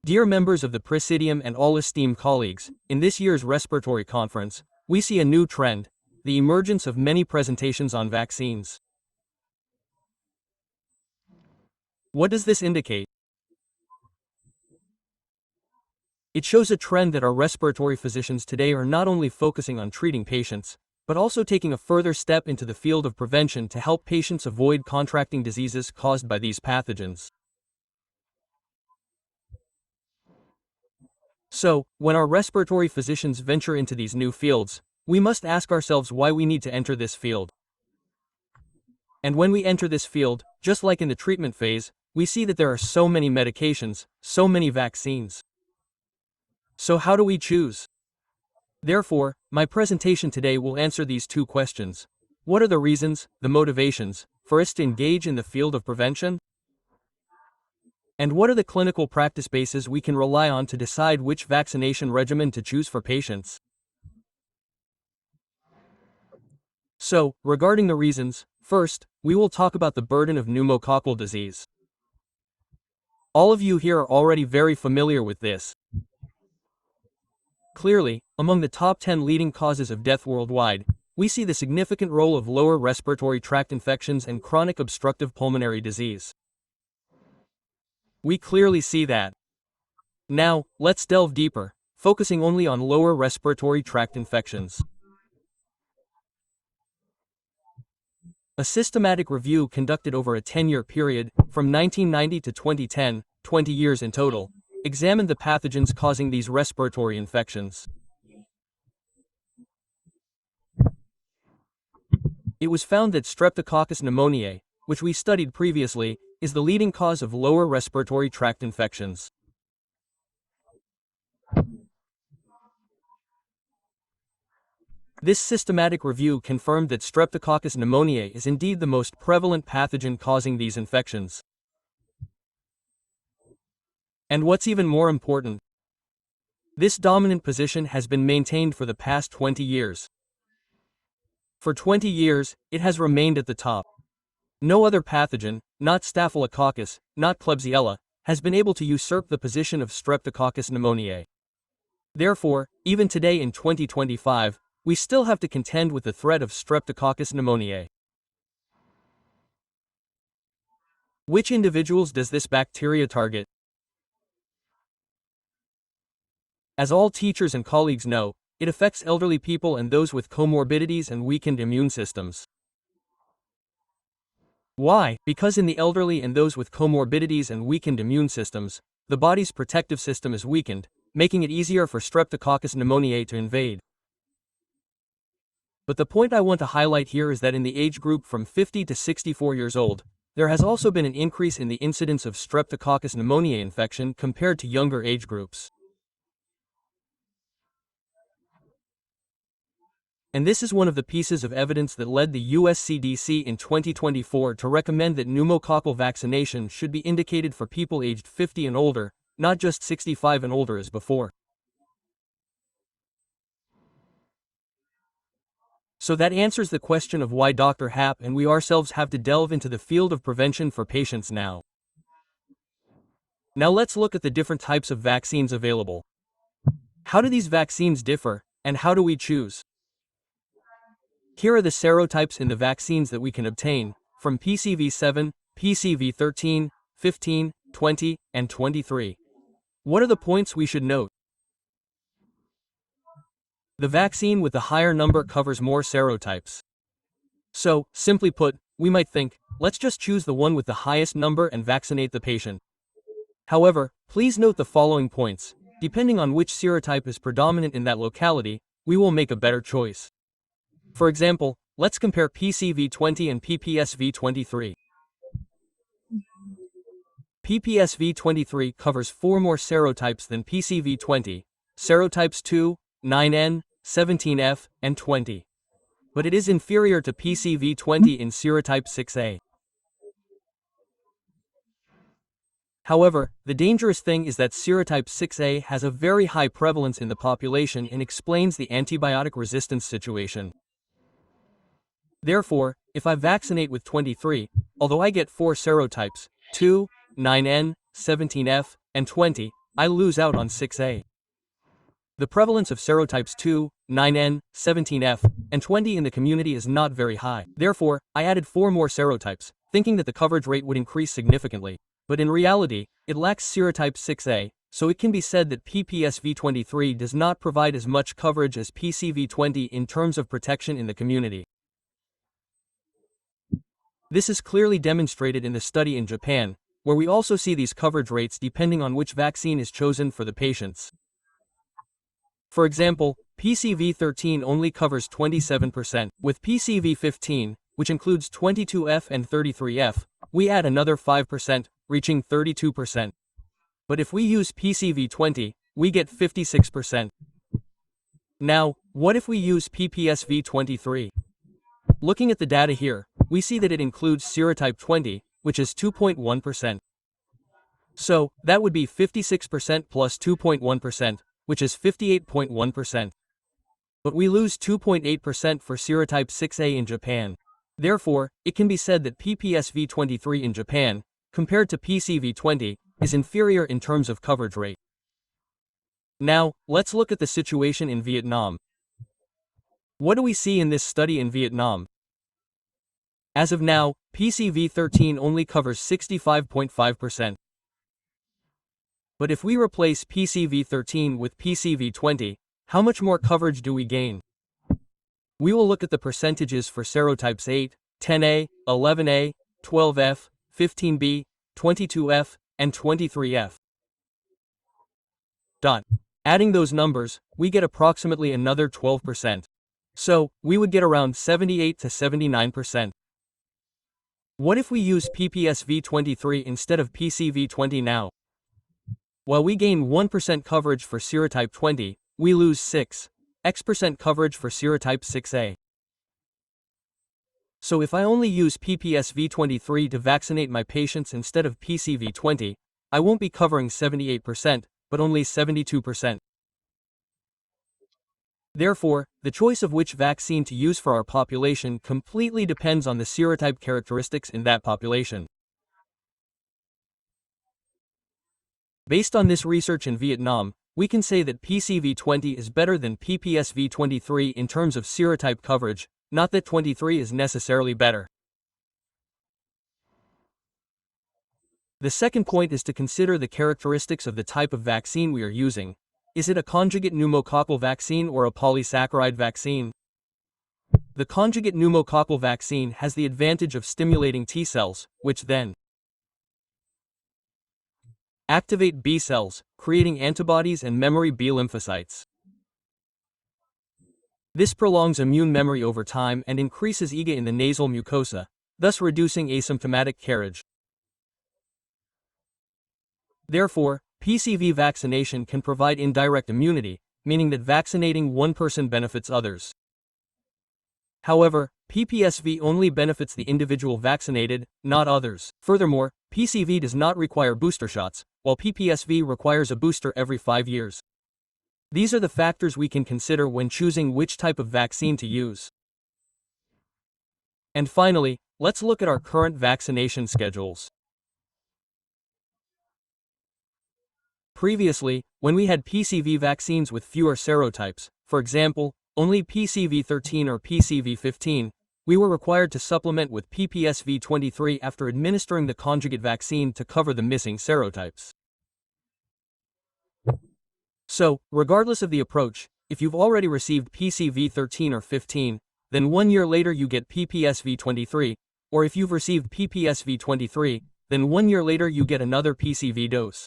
Dear members of the Presidium and all esteemed colleagues, in this year's respiratory conference, we see a new trend, the emergence of many presentations on vaccines. What does this indicate? It shows a trend that our respiratory physicians today are not only focusing on treating patients, but also taking a further step into the field of prevention to help patients avoid contracting diseases caused by these pathogens. So, when our respiratory physicians venture into these new fields, we must ask ourselves why we need to enter this field. And when we enter this field, just like in the treatment phase, we see that there are so many medications, so many vaccines. So how do we choose? Therefore, my presentation today will answer these two questions. What are the reasons, the motivations, for us to engage in the field of prevention? And what are the clinical practice bases we can rely on to decide which vaccination regimen to choose for patients? So, regarding the reasons, first, we will talk about the burden of pneumococcal disease. All of you here are already very familiar with this. Clearly, among the top 10 leading causes of death worldwide, we see the significant role of lower respiratory tract infections and chronic obstructive pulmonary disease. We clearly see that. Now, let's delve deeper, focusing only on lower respiratory tract infections. A systematic review conducted over a 10-year period, from 1990 to 2010, 20 years in total, examined the pathogens causing these respiratory infections. It was found that Streptococcus pneumoniae, which we studied previously, is the leading cause of lower respiratory tract infections. This systematic review confirmed that Streptococcus pneumoniae is indeed the most prevalent pathogen causing these infections. And what's even more important, this dominant position has been maintained for the past 20 years. For 20 years, it has remained at the top. No other pathogen, not Staphylococcus, not Klebsiella, has been able to usurp the position of Streptococcus pneumoniae. Therefore, even today in 2025, we still have to contend with the threat of Streptococcus pneumoniae. Which individuals does this bacteria target? As all teachers and colleagues know, it affects elderly people and those with comorbidities and weakened immune systems. Why? Because in the elderly and those with comorbidities and weakened immune systems, the body's protective system is weakened, making it easier for Streptococcus pneumoniae to invade. But the point I want to highlight here is that in the age group from 50 to 64 years old, there has also been an increase in the incidence of Streptococcus pneumoniae infection compared to younger age groups. And this is one of the pieces of evidence that led the US CDC in 2024 to recommend that pneumococcal vaccination should be indicated for people aged 50 and older, not just 65 and older as before. So that answers the question of why Dr. Happ and we ourselves have to delve into the field of prevention for patients now. Now let's look at the different types of vaccines available. How do these vaccines differ, and how do we choose? Here are the serotypes in the vaccines that we can obtain, from PCV7, PCV13, 15, 20, and 23. What are the points we should note? The vaccine with the higher number covers more serotypes. So, simply put, we might think, let's just choose the one with the highest number and vaccinate the patient. However, please note the following points. Depending on which serotype is predominant in that locality, we will make a better choice. For example, let's compare PCV20 and PPSV23. PPSV23 covers 4 more serotypes than PCV20, serotypes 2, 9N, 17F, and 20. But it is inferior to PCV20 in serotype 6A. However, the dangerous thing is that serotype 6A has a very high prevalence in the population and explains the antibiotic resistance situation. Therefore, if I vaccinate with 23, although I get 4 serotypes, 2, 9N, 17F, and 20, I lose out on 6A. The prevalence of serotypes 2, 9N, 17F, and 20 in the community is not very high. Therefore, I added 4 more serotypes, thinking that the coverage rate would increase significantly. But in reality, it lacks serotype 6A, so it can be said that PPSV23 does not provide as much coverage as PCV20 in terms of protection in the community. This is clearly demonstrated in the study in Japan, where we also see these coverage rates depending on which vaccine is chosen for the patients. For example, PCV13 only covers 27%. With PCV15, which includes 22F and 33F, we add another 5%, reaching 32%. But if we use PCV20, we get 56%. Now, what if we use PPSV23? Looking at the data here, we see that it includes serotype 20, which is 2.1%. So, that would be 56% plus 2.1%, which is 58.1%. But we lose 2.8% for serotype 6A in Japan. Therefore, it can be said that PPSV23 in Japan, compared to PCV20, is inferior in terms of coverage rate. Now, let's look at the situation in Vietnam. What do we see in this study in Vietnam? As of now, PCV13 only covers 65.5%. But if we replace PCV13 with PCV20, how much more coverage do we gain? We will look at the percentages for serotypes 8, 10A, 11A, 12F, 15B, 22F, and 23F. Adding those numbers, we get approximately another 12%. So, we would get around 78 to 79%. What if we use PPSV23 instead of PCV20 now? While we gain 1% coverage for serotype 20, we lose 6% coverage for serotype 6A. So if I only use PPSV23 to vaccinate my patients instead of PCV20, I won't be covering 78%, but only 72%. Therefore, the choice of which vaccine to use for our population completely depends on the serotype characteristics in that population. Based on this research in Vietnam, we can say that PCV20 is better than PPSV23 in terms of serotype coverage, not that 23 is necessarily better. The second point is to consider the characteristics of the type of vaccine we are using. Is it a conjugate pneumococcal vaccine or a polysaccharide vaccine? The conjugate pneumococcal vaccine has the advantage of stimulating T cells, which then activate B cells, creating antibodies and memory B lymphocytes. This prolongs immune memory over time and increases IgA in the nasal mucosa, thus reducing asymptomatic carriage. Therefore, PCV vaccination can provide indirect immunity, meaning that vaccinating one person benefits others. However, PPSV only benefits the individual vaccinated, not others. Furthermore, PCV does not require booster shots, while PPSV requires a booster every 5 years. These are the factors we can consider when choosing which type of vaccine to use. And finally, let's look at our current vaccination schedules. Previously, when we had PCV vaccines with fewer serotypes, for example, only PCV13 or PCV15, we were required to supplement with PPSV23 after administering the conjugate vaccine to cover the missing serotypes. So, regardless of the approach, if you've already received PCV13 or 15, then 1 year later you get PPSV23, or if you've received PPSV23, then 1 year later you get another PCV dose.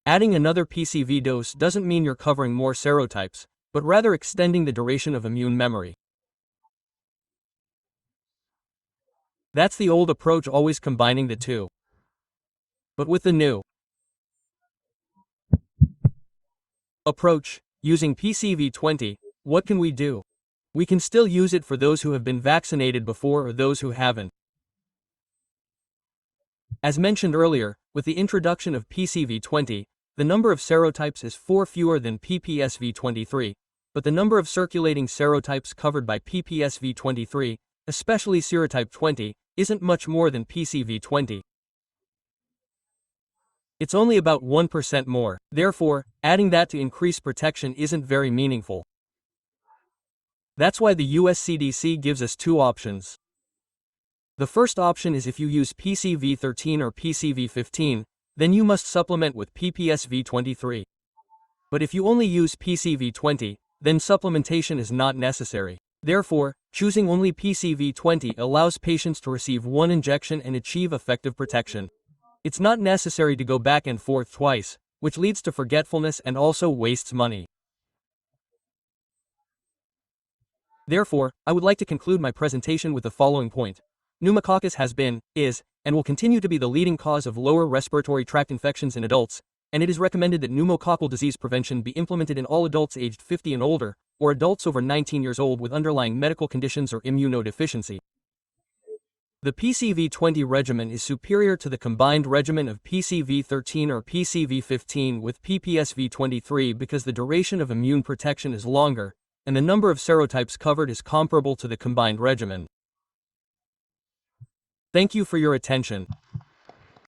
Adding another PCV dose doesn't mean you're covering more serotypes, but rather extending the duration of immune memory. That's the old approach, always combining the two. But with the new approach, using PCV20, what can we do? We can still use it for those who have been vaccinated before or those who haven't. As mentioned earlier, with the introduction of PCV20, the number of serotypes is 4 fewer than PPSV23, but the number of circulating serotypes covered by PPSV23, especially serotype 20, isn't much more than PCV20. It's only about 1% more. Therefore, adding that to increase protection isn't very meaningful. That's why the US CDC gives us two options. The first option is if you use PCV13 or PCV15, then you must supplement with PPSV23. But if you only use PCV20, then supplementation is not necessary. Therefore, choosing only PCV20 allows patients to receive one injection and achieve effective protection. It's not necessary to go back and forth twice, which leads to forgetfulness and also wastes money. Therefore, I would like to conclude my presentation with the following point. Pneumococcus has been, is, and will continue to be the leading cause of lower respiratory tract infections in adults, and it is recommended that pneumococcal disease prevention be implemented in all adults aged 50 and older, or adults over 19 years old with underlying medical conditions or immunodeficiency. The PCV20 regimen is superior to the combined regimen of PCV13 or PCV15 with PPSV23 because the duration of immune protection is longer, and the number of serotypes covered is comparable to the combined regimen. Thank you for your attention.